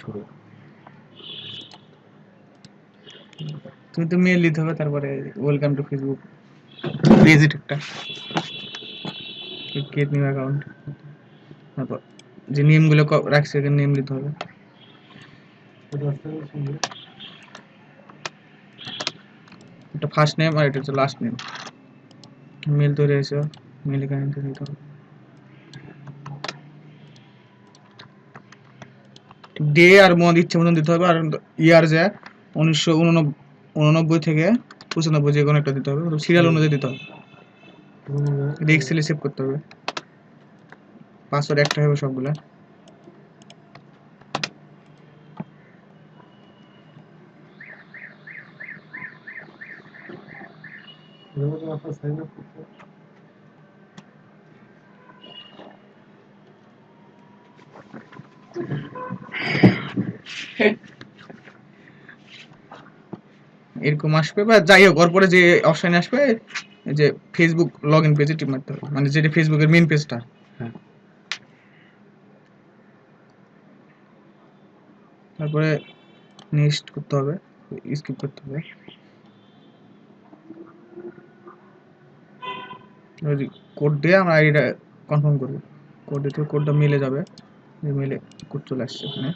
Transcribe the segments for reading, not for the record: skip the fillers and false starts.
শুরু। তুমি তো মেল দিতে হবে, তারপরে ওয়েলকাম টু ফেসবুক ভিজিট একটা ক্রিয়েট নিউ অ্যাকাউন্ট, তারপর যে নেমগুলো রাখছে নেম দিতে হবে। এটা ফার্স্ট নেম আর এটা হচ্ছে লাস্ট নেম। মেল তৈরি হয়েছে, মেল এখানে দিতে হবে। ডে আর মন্থ ইচ্ছে মতন দিতে হবে, আর ইয়ার যে 1989 থেকে 95 যে কোনো একটা দিতে হবে, সিরিয়াল অনুযায়ী দিতে হবে। এক্সেলে সেভ করতে হবে, পাসওয়ার্ড একটা হবে সবগুলা। এরকম আসবে, বা যাই হোক ওর পরে যে অপশানে আসবে যে ফেসবুক লগ ইন পেজে টিপ মারতে হবে, মানে যেটা ফেসবুকের মেন পেজটা। হ্যাঁ, তারপরে নেক্সট করতে হবে, স্কিপ করতে হবে। কোড দিয়ে আমরা আইডিটা কনফার্ম করবো। কোড দিতে কোডটা মেলে যাবে, মেলে কোড চলে আসছে এখানে।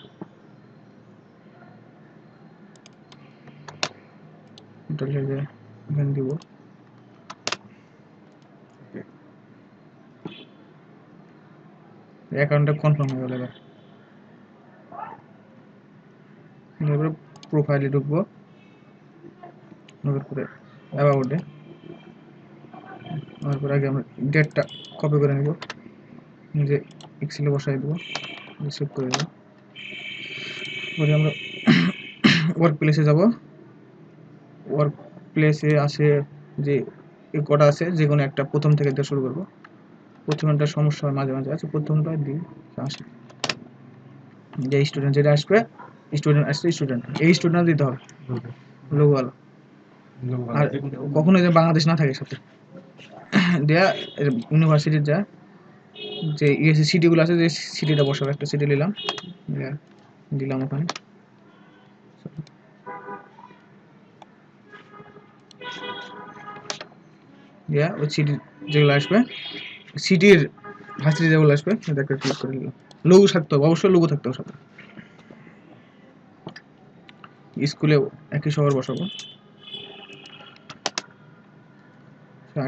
এখানে দিব, অ্যাকাউন্টটা কনফার্ম হয়ে গেল। এবার প্রোফাইলে ঢুকবো, তারপরে অ্যাবাউটে, তারপর আগে আমরা ডেটটা কপি করে নেব, নিজে এক্সেলে বসাই দেবো, সেভ করে দেবো। পরে আমরা ওয়ার্ক প্লেসে যাব। ওয়ার্ক প্লেসে আসে যে কটা আছে, যে কোনো একটা প্রথম থেকে দিয়ে শুরু করবো। প্রথমটা সমস্যা হয় মাঝে মাঝে, আছে প্রথমটা দিই আসে। যে স্টুডেন্ট যেটা আসবে, স্টুডেন্ট আসছে, স্টুডেন্ট এই স্টুডেন্ট দিতে হবে লোগোওয়ালা, আর কখনো যে বাংলাদেশ না থাকে সাথে দেয়া। ইউনিভার্সিটির যা যে ইউএসসি সিটিগুলো আছে, যে সিটিটা বসাবো, একটা সিটি নিলাম, দিলাম ওখানে। দেয়া ওই সিটি যেগুলো আসবে, সিটির ভার্সিটি যেগুলো আসবে একটা ক্লিক করে নিলাম। লোগো থাকতে হবে, অবশ্যই লোগো থাকতে হবে সাথে। স্কুলে একই শহর বসাবো,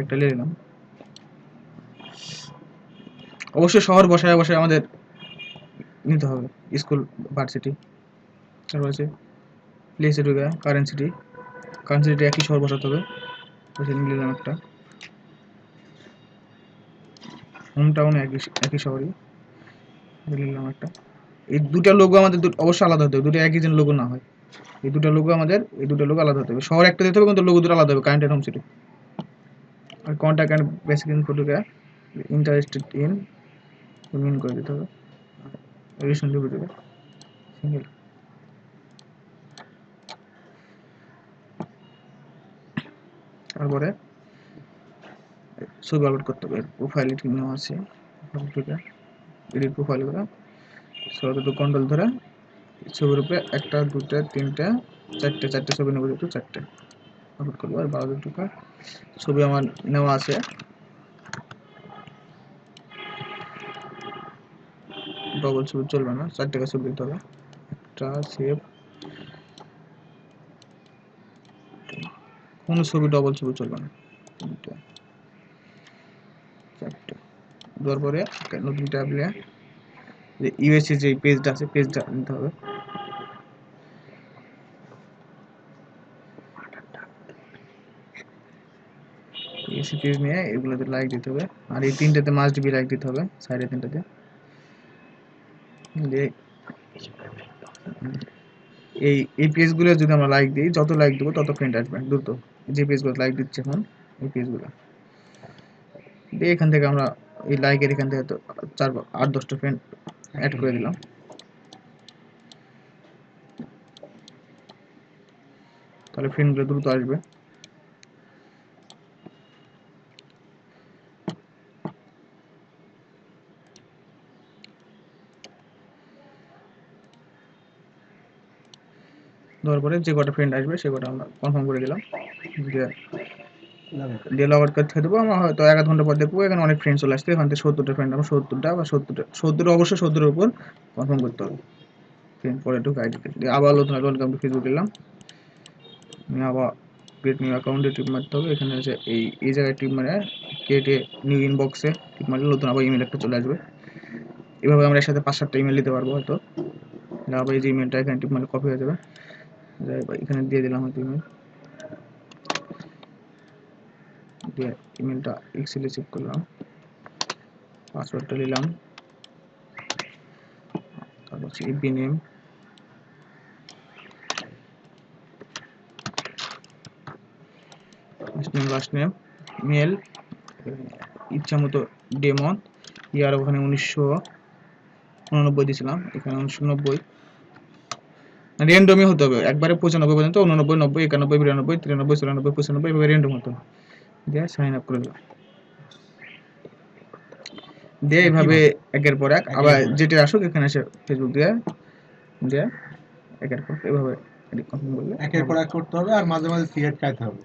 একটা নিয়ে নিলাম। অবশ্যই শহর বসায় বসায় আমাদের নিতে হবে, স্কুল ভার্সিটি। তারপর আছে প্লেসে ঢুকে কারেন্ট সিটি, কারেন্ট সিটি একই শহর বসাতে হবে, বসে নিলাম একটা। হোম টাউন একই শহরই নিলাম একটা। এই দুটা লোগো আমাদের অবশ্যই আলাদা হতে হবে, দুটো একই যেন লোগো না হয়। এই দুটো লোগো আমাদের, এই দুটো লোগো আলাদা হতে হবে। শহর একটা দিতে হবে কিন্তু লোগো দুটো আলাদা হবে, কারেন্ট এন্ড হোম সিটি। আর কন্ট্যাক্ট অ্যান্ড বেসিক ইনফো ঢুকে ইন্টারেস্টেড ইন মিন করে দিতে হবে, রিসেন্টলি ঢুকে সিঙ্গেল। তারপরে ছবি আপলোড করতে হবে, প্রোফাইল ঠিক নেওয়া আছে, ঢুকে এডিট প্রোফাইল করে সর্বত কন্ট্রোল ধরে ছবির উপরে একটা দুটা তিনটা চারটে ছবি নেবো, যেহেতু চারটে আপলোড করবো। আর 12 টাকা ছবি আমার নেওয়া আছে, ডবল ছবি চলবে না, 4 টাকা ছবি দিতে হবে। একটা সেভ, কোনো ছবি ডবল ছবি চলবে না, তিনটা চারটে দেওয়ার পরে নতুন ট্যাব নিয়ে যে ইউএসসি যে পেজটা আছে পেজটা নিতে হবে। ইউএসসি পেজ নিয়ে এগুলোতে লাইক দিতে হবে, আর এই তিনটাতে মাস্ট বি লাইক দিতে হবে, সাইডে তিনটাতে। যে এই পেজগুলো যদি আমরা লাইক দিই, যত লাইক দেবো তত ফ্রেন্ড আসবে দ্রুত। যে পেজগুলো লাইক দিচ্ছে এখন, এই পেজগুলো দিয়ে এখান থেকে আমরা এই লাইকের এখান থেকে তো 8-10টা ফ্রেন্ড অ্যাড করে দিলাম। তাহলে ফ্রেন্ডগুলো দ্রুত আসবে। দেওয়ার পরে যে কটা ফ্রেন্ড আসবে সে কটা আমরা কনফার্ম করে দিলাম, দিয়ে লগ আউট করতে দেবো। আমরা হয়তো 1 আধ ঘন্টা পর দেখবো এখানে অনেক ফ্রেন্ড চলে আসছে, এখান থেকে 70টা ফ্রেন্ড, আমরা 70টা বা 70 অবশ্যই 70-এর উপর কনফার্ম করতে হবে। ফ্রেন্ড পরে ঢুকে আইডি দিয়ে আবার নতুন অ্যাকাউন্ট আমি ফেসবুক দিলাম, আমি আবার ক্রিয়েট নিউ অ্যাকাউন্টে টিপ মারতে হবে। এখানে এসে এই জায়গায় টিপ মারে ক্রিয়েট নিউ ইনবক্সে টিপ মারলে নতুন আবার ইমেল একটা চলে আসবে। এভাবে আমরা এর সাথে 5-7টা ইমেল দিতে পারবো হয়তো। আবার এই যে ইমেলটা এখানে টিপ মারলে কপি হয়ে যাবে, এখানে দিয়ে দিলাম হয়তো ইমেল, দিয়ে ইমেলটা এক্সেলে চেক করলাম, পাসওয়ার্ডটা নিলাম, তারপর হচ্ছে ইপি নেম, লাস্ট নেম, মেল, ইচ্ছা মতো ডে মান্থ, ইয়ার ওখানে 1999 দিয়েছিলাম, এখানে 1990, র্যান্ডমই হতে হবে একবারে 95 পর্যন্ত, 89, 90, 91, 92, 93, 94, 95 এভাবে র্যান্ডম হতে হবে। দিয়ে সাইন আপ করে দিলাম, দিয়ে এইভাবে একের পর এক আবার যেটা আসুক এখানে এসে ফেসবুক দিয়ে দিয়ে একের পর এভাবে কনফার্ম করলে একের পর এক করতে হবে আর মাঝে মাঝে সিগারেট খাইতে হবে।